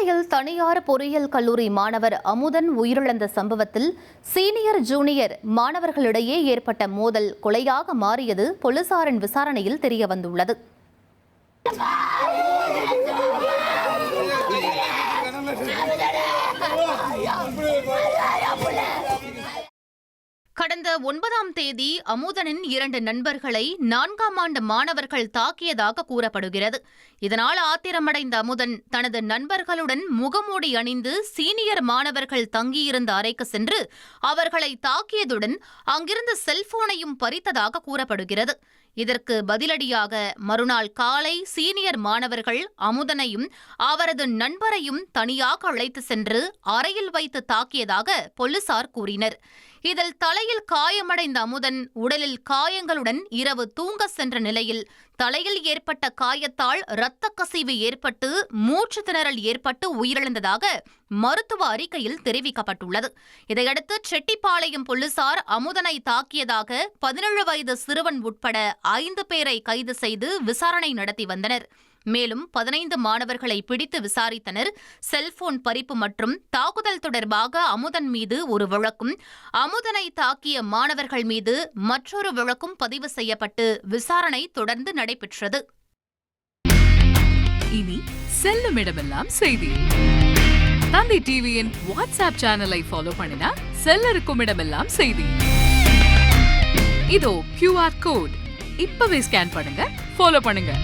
சென்னையில் தனியார் பொறியியல் கல்லூரி மாணவர் அமுதன் உயிரிழந்த சம்பவத்தில் சீனியர் ஜூனியர் மாணவர்களிடையே ஏற்பட்ட மோதல் கொலையாக மாறியது போலீசாரின் விசாரணையில் தெரியவந்துள்ளது. கடந்த 9ஆம் தேதி அமுதனின் 2 நண்பர்களை 4ஆம் ஆண்டு மாணவர்கள் தாக்கியதாக கூறப்படுகிறது. இதனால் ஆத்திரமடைந்த அமுதன் தனது நண்பர்களுடன் முகமூடி அணிந்து சீனியர் மாணவர்கள் தங்கியிருந்த அறைக்கு சென்று அவர்களை தாக்கியதுடன் அங்கிருந்த செல்போனையும் பறித்ததாக கூறப்படுகிறது. இதற்கு பதிலடியாக மறுநாள் காலை சீனியர் மாணவர்கள் அமுதனையும் அவரது நண்பரையும் தனியாக அழைத்து சென்று அறையில் வைத்து தாக்கியதாக போலீசார் கூறினர். இதில் தலையில் காயமடைந்த அமுதன் உடலில் காயங்களுடன் இரவு தூங்க சென்ற நிலையில் தலையில் ஏற்பட்ட காயத்தால் இரத்த கசிவு ஏற்பட்டு மூச்சு திணறல் ஏற்பட்டு உயிரிழந்ததாக மருத்துவ அறிக்கையில் தெரிவிக்கப்பட்டுள்ளது. இதையடுத்து செட்டிப்பாளையம் போலீசார் அமுதனை தாக்கியதாக 17 வயது சிறுவன் உட்பட 5 பேரை கைது செய்து விசாரணை நடத்தி வந்தனர். மேலும் 15 மாணவர்களை பிடித்து விசாரித்தனர். செல்போன் பறிப்பு மற்றும் தாக்குதல் தொடர்பாக அமுதன் மீது ஒரு வழக்கும், அமுதனை தாக்கிய மாணவர்கள் மீது மற்றொரு வழக்கும் பதிவு செய்யப்பட்டு விசாரணை தொடர்ந்து நடைபெற்றது. இனி செல்லும் இடமெல்லாம் செய்தி. தந்தி டிவியின் வாட்ஸ்அப் சேனலை ஃபாலோ பண்ணினா செல்ல இருக்கும் இடமெல்லாம் செய்தி. இதோ QR கோட் இப்பவே ஸ்கேன் பண்ணுங்க, ஃபாலோ பண்ணுங்க.